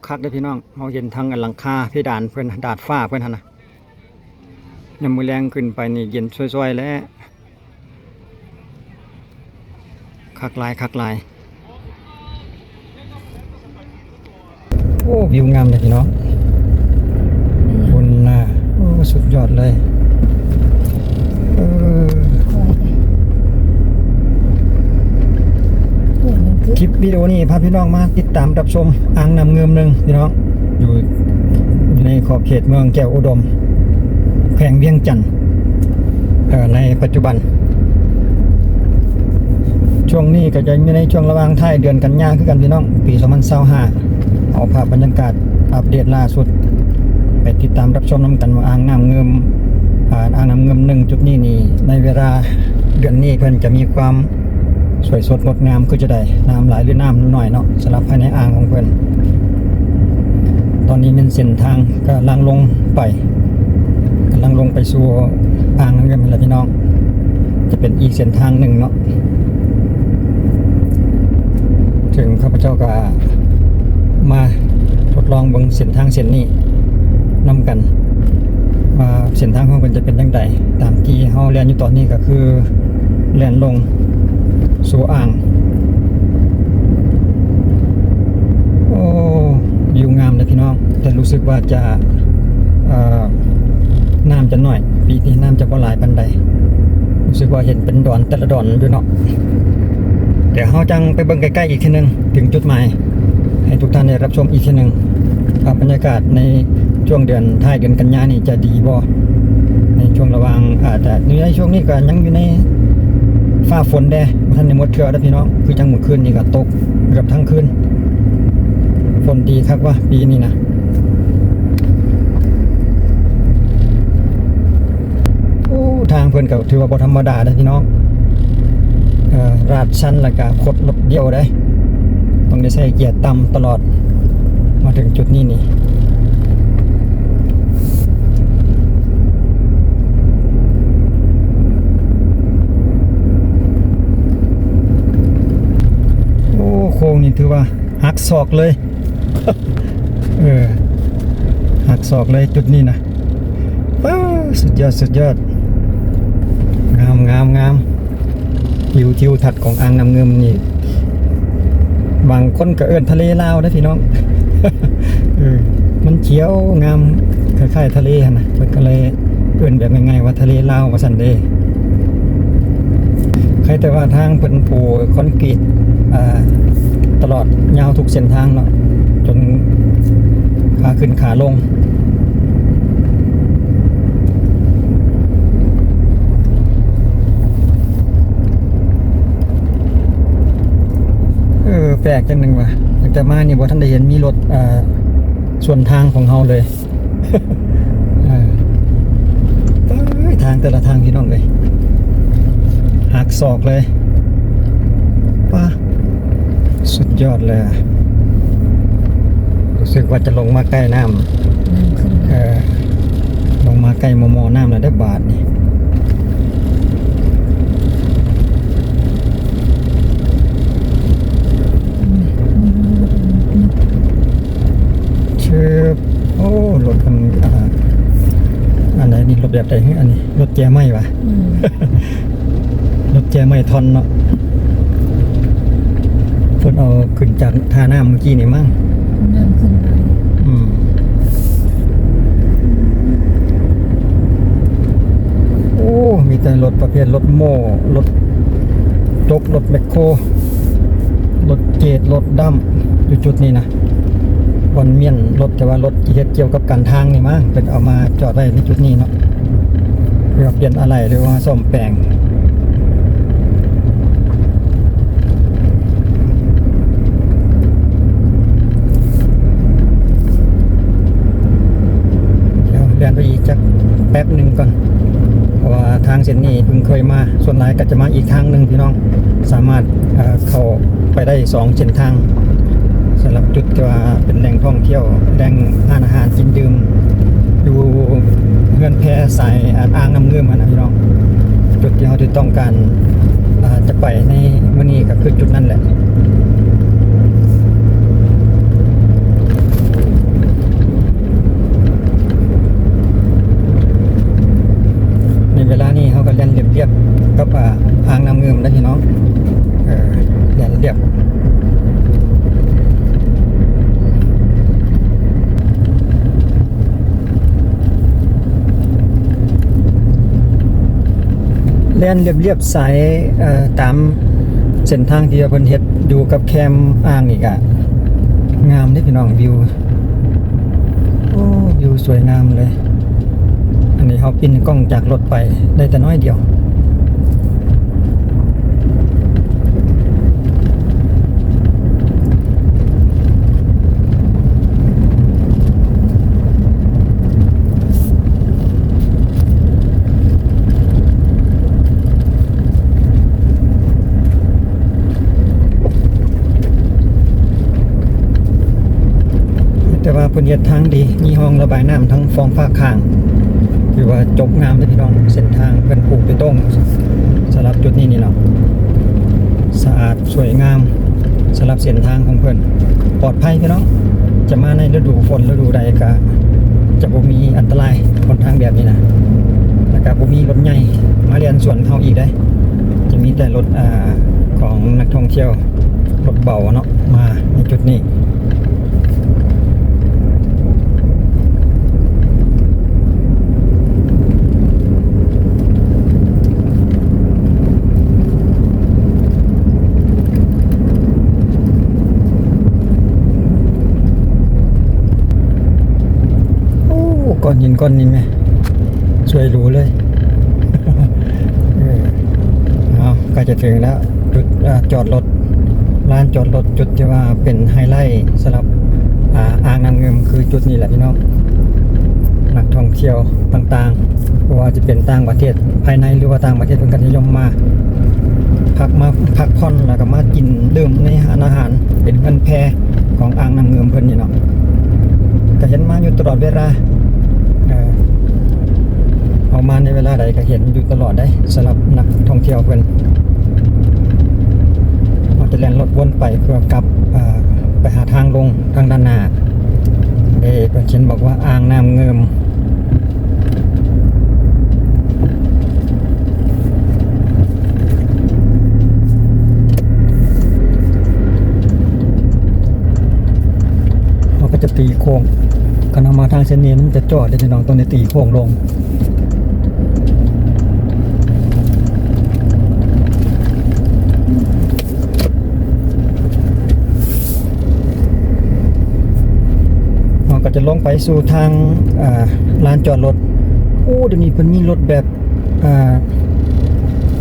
คักเด้อพี่น้องเราเห็นทางหลังคาเพดานเพิ่นดาดฟ้าเพิ่นหั่นน่ะยามมื้อแลงขึ้นไปนี่เย็นช่วยๆแล้วคักหลายโอ้วิวงามเลยพี่น้องบนน่ะโอ้สุดยอดเลยคลิปวิดีโอนี้พาพี่น้องมาติดตามรับชมอ่างน้ำเงิมหนึ่งพี่น้องอยู่ในขอบเขตเมืองแก้วอุดมแขวงเวียงจันทน์ในปัจจุบันช่วงนี้ก็จะอยู่ในช่วงระหว่างท้ายเดือนกันยายนคือกันพี่น้องปี2025เอาภาพบรรยากาศอัปเดตล่าสุดไปติดตามรับชมน้ำกันว่าอ่างน้ำเงิมหนึ่งจุดนี้นี่ในเวลาเดือนนี้เพิ่นจะมีความสวยสดงดงามคือจะได้น้ำไหลหรือน้ำน้อยเนาะสำหรับภายในอ่างของเพิ่นตอนนี้เป็นเส้นทางกำลังลงไปสู่อ่างน้ำเงิมแล้วพี่น้องจะเป็นอีกเส้นทางหนึ่งเนาะถึงข้าพเจ้าก็มาทดลองเบิ่งเส้นทางเส้นนี้นำกันว่าเส้นทางของมันจะเป็นยังไงตามที่เฮาเรียนอยู่ตอนนี้ก็คือเรียนลงสู่อ่างโอ้วิวงามเลยพี่น้องแต่รู้สึกว่าจะน้ำจะน้อยปีนี้น้ำจะบ่หลายปานใดรู้สึกว่าเห็นเป็นดอนแต่ละดอนอยู่เนาะเดี๋ยวเราจังไปเบิ่งใกล้ๆอีกทีนึงถึงจุดหมายให้ทุกท่านได้รับชมอีกทีนึงบรรยากาศในช่วงเดือนท้ายเดือนกันยายนนี่จะดีบ่ในช่วงระหว่างอาจจะในช่วงนี้ก็ยังอยู่ในฟ้าฝนแด่ท่านในหมดเทื่อแล้วพี่น้องคือจังเมื่อคืนนี่ก็ตกเกือบทั้งคืนฝนดีครับว่าปีนี้นะโอ้ทางเพิ่นก็ถือว่าบ่ธรรมดาเด้อพี่น้องราดชันแล้วก็ขดรถเดียวได้ต้องได้ใช้เกียร์ต่ำตลอดมาถึงจุดนี้นี่โอ้โค้งนี่ถือว่าหักศอกเลย หักศอกเลยจุดนี้นะสุดยอดงามวิวทิวทัศน์ของอ่างน้ำเงิมนี่บางคนก็เอิ้นทะเลลาวนะพี่น้อง มันเขียวงามคล้ายๆทะเลนะมันก็เลยเอิ้นแบบง่ายๆว่าทะเลลาวว่าซั่นเด้ใครแต่ว่าทางเพิ่นปูคอนกรีตตลอดยาวทุกเส้นทางเนาะจนขาขึ้นขาลงแปลกจังหนึ่งว่ะตั้งแต่มานี่บ่ท่านได้เห็นมีรถส่วนทางของเฮาเลย ทางแต่ละทางพี่น้องเลยหักศอกเลยป้าสุดยอดเลยรู้สึกว่าจะลงมาใกล้น้ำลงมาใกล้มอน้ำแล้วได้บาทนี่โอ้รถมันอันไหนนี่รถแบบไหนอันนี้รถแจไม่วะ รถแจไม่ทอนเนาะฝนเอาขึ้นจากท่าน้ำเมื่อกี้นี่มั่งน้ำขึ้นไปโอ้มีแต่รถประเภทรถโม่รถจกรถแมคโครรถเกตรถดำอยู่จุดนี้นะวันเมียนรถแต่ว่ารถเกี่ยวกับการทางนี่มั้งเป็นเอามาจอดไว้ในจุดนี้เนาะเพื่อเปลี่ยนอะไรหรือว่าซ่อมแปลงเดี๋ยวเดินไปอีกจักแป๊บหนึ่งก่อนเพราะว่าทางเส้นนี้เพิ่งเคยมาส่วนไหนก็จะมาอีกทางหนึ่งพี่น้องสามารถเข้าไปได้2เส้นทางสำหรับจุดที่ว่าเป็นแหล่งท่องเที่ยวแหล่งอาหารกินดื่มดูเงื่อนแพสายอ่างน้ำเงิมนะพี่น้องจุดที่เราจะต้องการจะไปในมื้อนี้ก็คือจุดนั้นแหละ แล่นเรียบๆสายตามเส้นทางที่เพิ่นเฮ็ดอยู่กับแคมอ่างนี่ก็งามเด้พี่น้องวิวโอ้วิวสวยงามเลยอันนี้เฮาปิ้นกล้องจากรถไปได้แต่น้อยเดียวแต่ว่าเพิ่นเฮ็ดทางดีมีห้องระบายน้ำทั้งฟองฟ้าข้างถือว่าจบงามเลยพี่น้องเส้นทางเพิ่นปลูกไปต้งสำหรับจุดนี้นี่เนาะสะอาดสวยงามสำหรับเส้นทางของเพิ่นปลอดภัยพี่น้องจะมาในฤดูฝนฤดูใดก็จะบ่มีอันตรายบนทางแบบนี้นะแล้วก็บ่มีรถใหญ่มาเรียนสวนเฮาอีกได้จะมีแต่รถของนักท่องเที่ยวรถเบาเนาะมาในจุดนี้ก้อนหินก้อนนี้ไหมสวยหรูเลยเอาก็จะถึงแล้วจุดจอดรถลานจอดรถจุดที่ว่าเป็นไฮไลท์สำหรับอ่างน้ำเงิมคือจุดนี้แหละพี่น้องนักท่องเที่ยวต่างๆเพราะว่าจะเป็นต่างประเทศภายในหรือว่าต่างประเทศเป็นกันนิยมมาพักผ่อนแล้วก็มากินดื่มในอาหารเป็นเงินแพของอ่างน้ำเงิมเพิ่นนี่เนาะก็เห็นมาอยู่ตลอดเวลาเอามาในเวลาใดก็เห็นอยู่ตลอดได้สำหรับนักท่องเที่ยวเพื่อนเราจะแล่นรถวนไปเพื่อกลับไปหาทางลงทางด้านหน้าเพื่อนเช่นบอกว่าอ่างน้ำเงิมเราก็จะตีโค้งกันออกมาทางเส้นนี้มันจะจอดได้พี่น้องตรงนี้ตีโค้งลงก็จะลงไปสู่ทางลานจอดรถโอ้เดี๋ยวนี้เพิ่นมีรถแบบ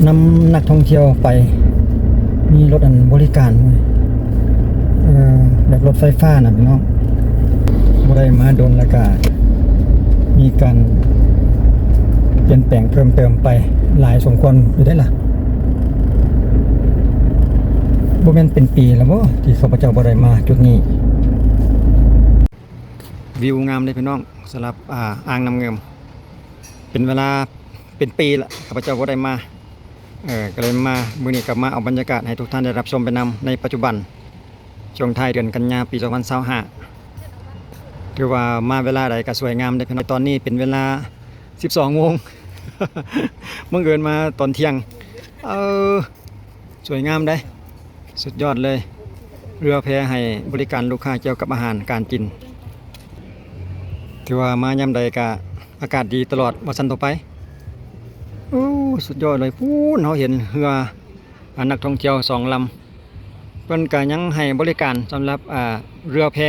นำนักท่องเที่ยวไปมีรถอันบริการแบบรถไฟฟ้านะพี่น้องบ่ได้มาโดนแล้วก็มีการเปลี่ยนแปลงเพิ่มเติมไปหลายสมควรอยู่ได้ล่ะบ่แม่นเป็นปีแล้วบ่ที่ข้าพเจ้าบ่ได้มาจุดนี้วิวงามเลยพี่น้องสำหรับอ่างน้ำเงิมเป็นเวลาเป็นปีละข้าพเจ้าก็ได้มาก็เลยมามื้อนี้กลับมาเอาบรรยากาศให้ทุกท่านได้รับชมไปนำในปัจจุบันช่วงท้ายเดือนกันยายนปี2025ถือว่ามาเวลาใดก็สวยงามเลยพี่น้องตอนนี้เป็นเวลา 12 โมง เมื่อเกินมาตอนเที่ยงสวยงามได้สุดยอดเลยเรือแพให้บริการลูกค้าเกี่ยวกับอาหารการกินถือว่ามายามใดก็อากาศดีตลอดวันต่อไปสุดยอดเลยพูนเราเห็นเรือนักท่องเที่ยว2 ลำเพิ่นก็ยังให้บริการสำหรับเรือแพ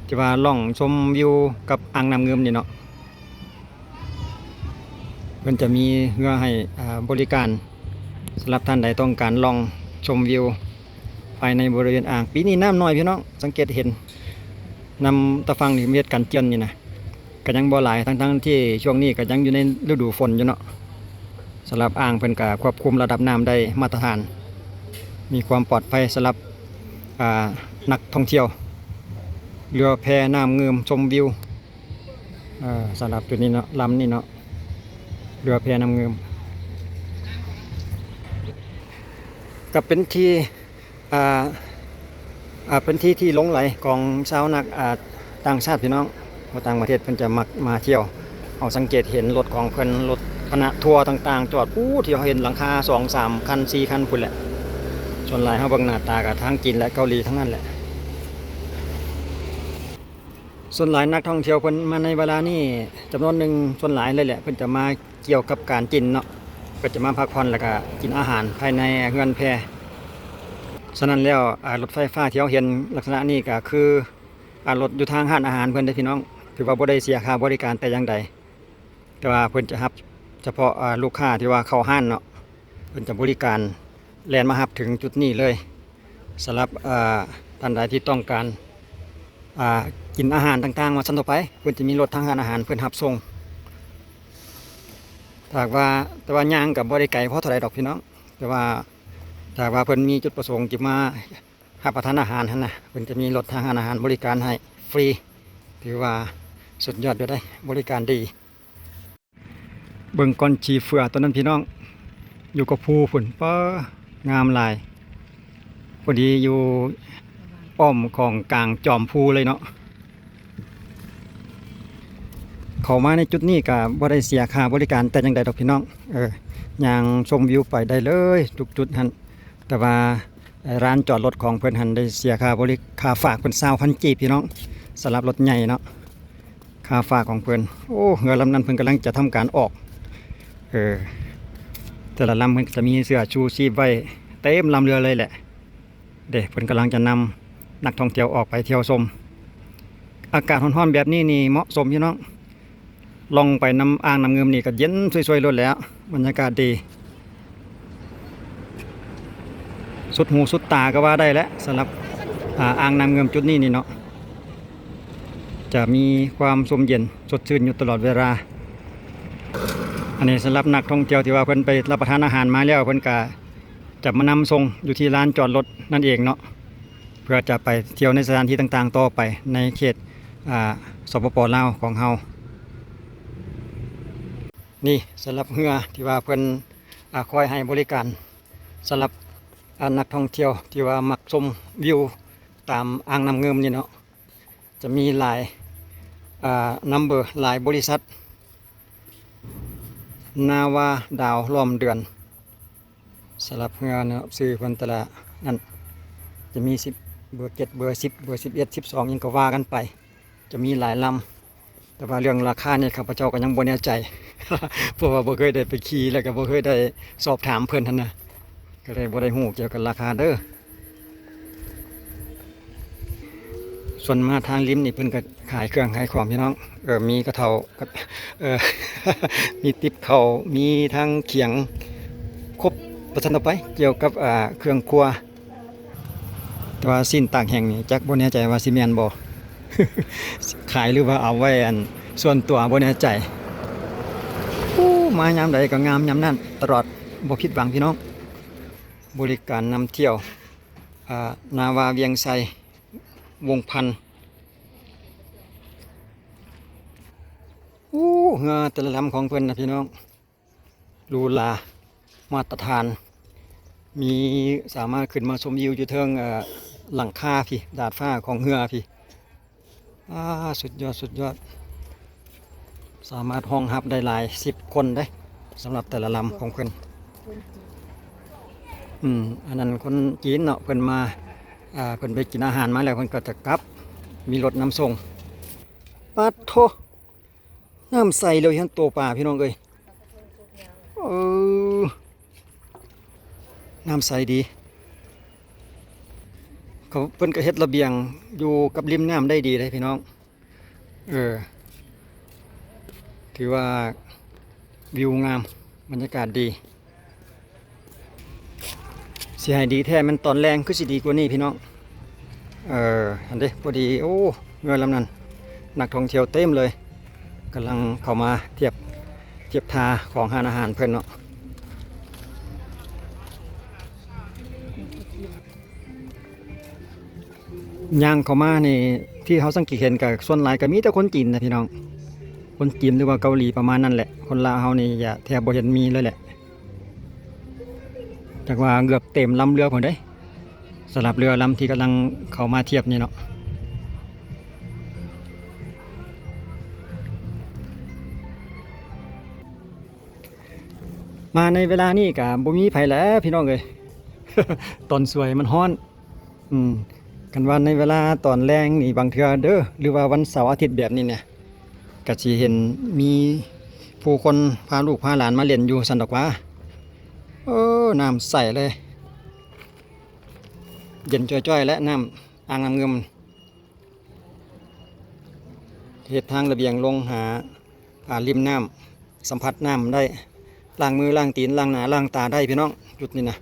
ที่ว่าล่องชมวิวกับอ่างน้ำเงิมนี่เนาะเพิ่นจะมีเรือให้บริการสำหรับท่านใดต้องการล่องชมวิวภายในบริเวณอ่างปีนี้น้ำน้อยพี่น้องสังเกตเห็นนำตะฟังนี่เม็ดกันเจียนนี่นะก็ยังบ่หลายทั้งที่ช่วงนี้ก็ยังอยู่ในฤดูฝนอยู่เนาะสำหรับอ่างเพิ่นก็ควบคุมระดับน้ำได้มาตรฐานมีความปลอดภัยสำหรับนักท่องเที่ยวเรือแพน้ำเงิมชมวิวสำหรับจุดนี้เนาะลำนี่เนาะเรือแพน้ำเงิมก็เป็นที่เป็นที่ที่หลงไหลของชาวนักต่างชาติพี่น้องต่างประเทศเพิ่นจะมักมาเที่ยวเอาสังเกตเห็นรถของเพิ่นรถคณะทัวร์ต่างๆจอดที่เราเห็นหลังคา 2-3 คัน 4 คันพุ่นแหละส่วนหลายเฮาเบิ่งหน้าตากับทางจีนและเกาหลีทั้งนั้นแหละส่วนหลายนักท่องเที่ยวเพิ่นมาในเวลานี้จำนวนหนึ่งส่วนหลายเลยแหละเพิ่นจะมาเกี่ยวกับการกินเนาะ ก็จะมาพักผ่อนแล้วก็กินอาหารภายในเรือนแพฉะนั้นแล้วรถไฟฟ้าที่เราเห็นลักษณะนี้ก็คือรถอยู่ทางห้านอาหารเพิ่นได้อพี่น้องถือว่าบ่ได้เสียค่าบริการแต่อย่างใดแต่ว่าเพิ่นจะรับเฉพาะลูกค้าที่ว่าเข้าห้านเนาะเพิ่นจะบริการแล่นมารับถึงจุดนี้เลยสำหรับท่านใดที่ต้องการกินอาหารต่างๆมาสั่นต่อไปเพิ่นจะมีรถทางห้านอาหารเพิ่นรับส่งถ้าว่าแต่ว่าย่างกับบ่ได้ไกลเพราะเท่าไรดอกพี่น้องแต่ว่าถ้าว่าเพิ่นมีจุดประสงค์จะมารับประทานอาหารหั่นนะเพิ่นจะมีรถทางห้านอาหารบริการให้ฟรีถือว่าสุดยอดอยู่ได้บริการดีเบิ่งก้อนชีเฟือตัวนั้นพี่น้องอยู่กับภูฝุ่นป้องามหลายพอดีอยู่อ้อมของกลางจอมภูเลยเนาะเข้ามาในจุดนี้ก็บ่ได้เสียค่าบริการแต่อย่างใดดอกพี่น้องย่างชมวิวไปได้เลยทุกจุดหันแต่ว่าร้านจอดรถของเพิ่นหันได้เสียค่าฝากเพิ่น20,000 กีบพี่น้องสำหรับรถใหญ่เนาะค่าฝากของเพิ่นโอ้เรือลำนั้นเพิ่นกำลังจะทำการออกแต่ละลำเพิ่นจะมีเสื้อชูชีพไว้เต็มลำเรือเลยแหละเพิ่นกำลังจะนำนักท่องเที่ยวออกไปเที่ยวชมอากาศร้อนๆแบบนี้นี่เหมาะสมพี่น้องลองไปน้ำอ่างน้ำเงิมนี่ก็เย็นสวยๆรถแล้วบรรยากาศดีสุดหูสุดตาก็ว่าได้แล้วสำหรับอ่างน้ำเงิมจุดนี้นี่เนาะจะมีความสมเย็นสดชื่นอยู่ตลอดเวลาอันนี้สำหรับนักท่องเที่ยวที่ว่าเพิ่นไปรับประทานอาหารมาแล้วเพิ่นก็จะมานำส่งอยู่ที่ลานจอดรถนั่นเองเนาะเพื่อจะไปเที่ยวในสถานที่ต่างๆต่อไปในเขตสปป.ลาวของเฮานี่สำหรับเรือที่ว่าเพิ่นคอยให้บริการสำหรับนักท่องเที่ยวที่ว่ามักชมวิวตามอ่างน้ำเงิมนี่เนาะจะมีหลายนัมเบอร์หลายบริษัทนาวาดาวล้อมเดือนสำหรับเรือเนาะซื้อเพิ่นแต่ละนั่นจะมี10เบอร์7เบอร์10เบอร์11 12ยังก็ว่ากันไปจะมีหลายลำแต่ว่าเรื่องราคาเนี่ยข้าพเจ้าก็ยังบ่แน่ใจ เพราะว่าบ่เคยได้ไปขี่แล้วก็บ่เคยได้สอบถามเพิ่นหั่นนะก็เลยบ่ได้ฮู้เกี่ยวกับราคาเด้อส่วนมาทางริมนี่เพิ่นก็ขายเครื่องขายของพี่น้องมีกระเทามีติ๊บเขามีทั้งเขียงครบประทันต่อไปเกี่ยวกับเครื่องครัวแต่ว่าสิ้นตากแห่งนี่จักบ่แน่ใจว่าสิแม่นบ่ ขายหรือว่าเอาไว้ส่วนตัวบ่แน่ใจมายามใดก็งามยามนั้นตลอดบ่ผิดหวังพี่น้องบริการนำเที่ยวนาวาเวียงไซวงพันเงาแต่ละลำของเพิ่นนะพี่น้องรูลามาตรฐานมีสามารถขึ้นมาชมวิวอยู่เทิงหลังคาพี่ดาดฟ้าของเรือพี่สุดยอดสุดยอดสามารถห้องรับได้หลาย10 คนได้สำหรับแต่ละลำของเพิ่นอันนั้นคนจีนเนาะเพิ่นมาเพิ่นไปกินอาหารมาแล้วเพิ่นก็จะกลับมีรถนำส่งปัดโทน้ำใสเลยทั้งตัวปลาพี่น้องเอ้ยน้ำใสดีเขาเพิ่นก็เฮ็ดระเบียงอยู่กับริมน้ำได้ดีเลยพี่น้องถือว่าวิวงามบรรยากาศดีสิให้ดีแท้มันตอนแรงคือสิดีกว่านี้พี่น้องอันนี้พอดีโอ้เงินลำนั้นนักท่องเที่ยวเต็มเลยกำลังเข้ามาเทียบทาของห้านอาหารเพิ่นเนาะย่างเข้ามานี่ที่เขาสังเกตเห็นกับส่วนหลายก็มีแต่คนจีนนะพี่น้องคนจีนหรือว่าเกาหลีประมาณนั้นแหละคนลาวเฮานี่อย่าแทบบ่เห็นมีเลยแหละจากว่าเกือบเต็มลำเรือผมได้สำหรับเรือลำที่กำลังเข้ามาเทียบนี่เนาะมาในเวลานี้กับบ่มีไผแล้วพี่น้องเอ้ย ตอนสวยมันฮ้อนกันว่าในเวลาตอนแรงนี่บางเทื่อเด้อหรือว่าวันเสาร์อาทิตย์แบบนี้เนี่ยก็สิเห็นมีผู้คนพาลูกพาหลานมาเล่นอยู่สันดอกว่า โอ้น้ำใสเลยเย็นจ้อยๆและน้ำอ่างน้ำเงิมเหตุทางระเบียงลงหาริมน้ำสัมผัสน้ำได้ล้างมือล้างตีนล้างหน้าล้างตาได้พี่น้องจุดนี้นะ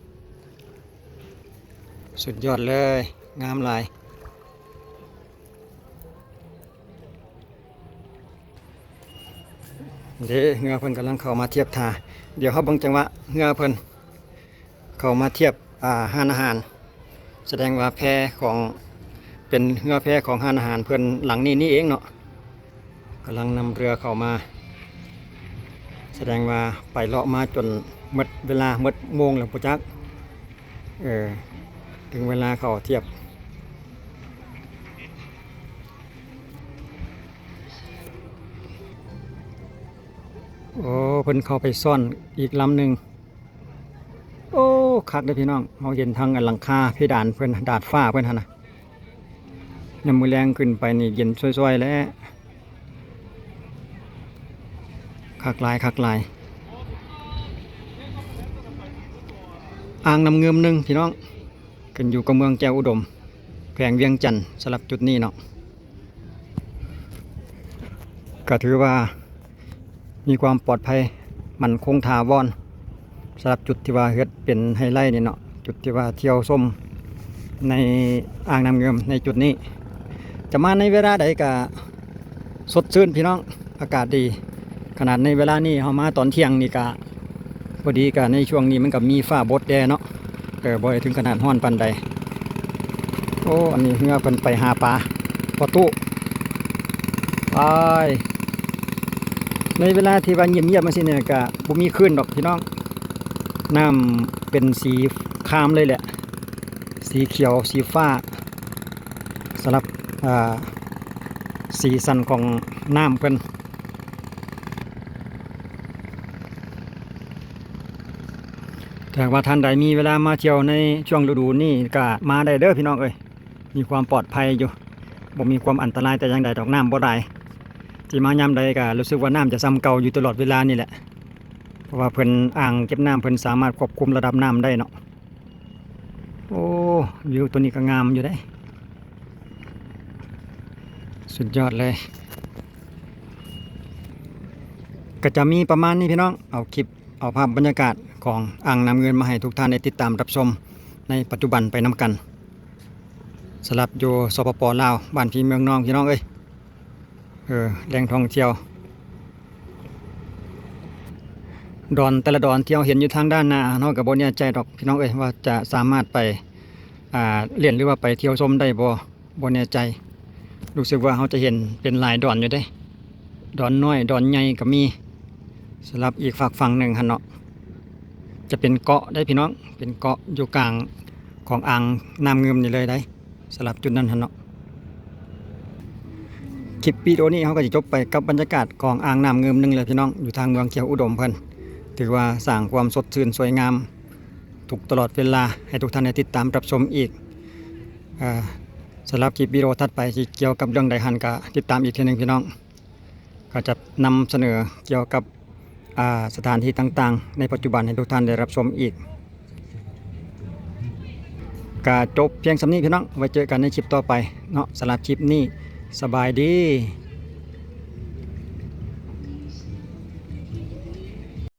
สุดยอดเลยงามหลายเดี๋ยวเงือเพิ่นกำลังเข้ามาเทียบท่าเดี๋ยวเขาบังจังหวะเงือเพิ่นเข้ามาเทียบห้านอาหารแสดงว่าแพของเป็นเงือแพของห้านอาหารเพิ่นหลังนี้เองเนาะกำลังนำเรือเข้ามาแสดงว่าไปเลาะมาจนหมดเวลาหมดโมงแล้วปุ๊จักถึงเวลาเข้าเทียบโอ้เพิ่นเข้าไปซ่อนอีกลำหนึ่งโอ้คักเลยพี่น้องเราเห็นทางหลังคาเพดานเพิ่นดาดฟ้าเพิ่นหั่นน่ะยามมื้อแรงขึ้นไปนี่เย็นช่วยๆแล้วคักหลายอ่างน้ำเงิมหนึ่งพี่น้องขึ้นอยู่กับเมืองแก้วอุดมแขวงเวียงจันทน์สำหรับจุดนี้เนาะก็ถือว่ามีความปลอดภัยมันคงถาวรสำหรับจุดที่ว่าเฮ็ดเป็นไฮไลท์นี่เนาะจุดที่ว่าเที่ยวชมในอ่างน้ำเงิมในจุดนี้จะมาในเวลาใดก็สดชื่นพี่น้องอากาศดีขนาดในเวลานี้เรามาตอนเที่ยงนี่ก็พอดีก็ในช่วงนี้มันก็มีฟ้าบดแดดเนาะบ่ได้ถึงขนาดร้อนปานใดโอ้อันนี้เรือเพิ่นไปหาปลาพอตู้ไปในเวลาที่ว่าเงียบๆมาสิเนี่ยก็บ่มีคลื่นดอกพี่น้องน้ำเป็นสีครามเลยแหละสีเขียวสีฟ้าสำหรับสีสันของน้ำเพิ่นถ้าว่าท่านใดมีเวลามาเที่ยวในช่วงฤดูนี้ก็มาได้เด้อพี่น้องเอ้ยมีความปลอดภัยอยู่บ่มีความอันตรายแต่อย่างใดดอกน้ำบ่ได้ที่มายามใดก็รู้สึกว่าน้ำจะซ้ำเก่าอยู่ตลอดเวลานี่แหละเพราะว่าเพิ่นอ่างเก็บน้ำเพิ่นสามารถควบคุมระดับน้ำได้เนาะโอ้วิวตัวนี้ก็งามอยู่ได้สุดยอดเลยก็จะมีประมาณนี้พี่น้องเอาคลิปเอาภาพบรรยากาศของอ่างน้ำเงินมาให้ทุกท่านได้ติดตามรับชมในปัจจุบันไปนำกันสำหรับอยู่สปป.ลาวบ้านพี่เมืองน้องพี่น้องเอ้ยแหล่งท่องเที่ยวดอนแต่ละดอนที่เราเห็นอยู่ทางด้านหน้าเนาะกับบ่แน่ใจดอกพี่น้องเอ้ยว่าจะสามารถไปเรียนหรือว่าไปเที่ยวชมได้บ่แน่ใจรู้สึกว่าเขาจะเห็นเป็นหลายดอนอยู่ได้ดอนน้อยดอนใหญ่ก็มีสำหรับอีกฝากฝั่งหนึ่งหั่นเนาะจะเป็นเกาะได้พี่น้องเป็นเกาะอยู่กลางของอ่างน้ำเงิมนี่เลยได้สำหรับจุดนั้นหั่นเนาะคลิปวิดีโอนี้เขาก็จะจบไปกับบรรยากาศของอ่างน้ำเงิมนึงเลยพี่น้องอยู่ทางเมืองเขียวอุดมเพิ่นถือว่าสร้างความสดชื่นสวยงามทุกตลอดเวลาให้ทุกท่านได้ติดตามรับชมอีกสำหรับคลิปวิดีโอถัดไปที่เกี่ยวกับเรื่องใดหันก็ติดตามอีกทีหนึ่งพี่น้องก็จะนำเสนอเกี่ยวกับสถานที่ต่างๆในปัจจุบันให้ทุกท่านได้รับชมอีกก็จบเพียงสำนี้พี่น้องไว้เจอกันในคลิปต่อไปเนาะสำหรับคลิปนี้สบายดี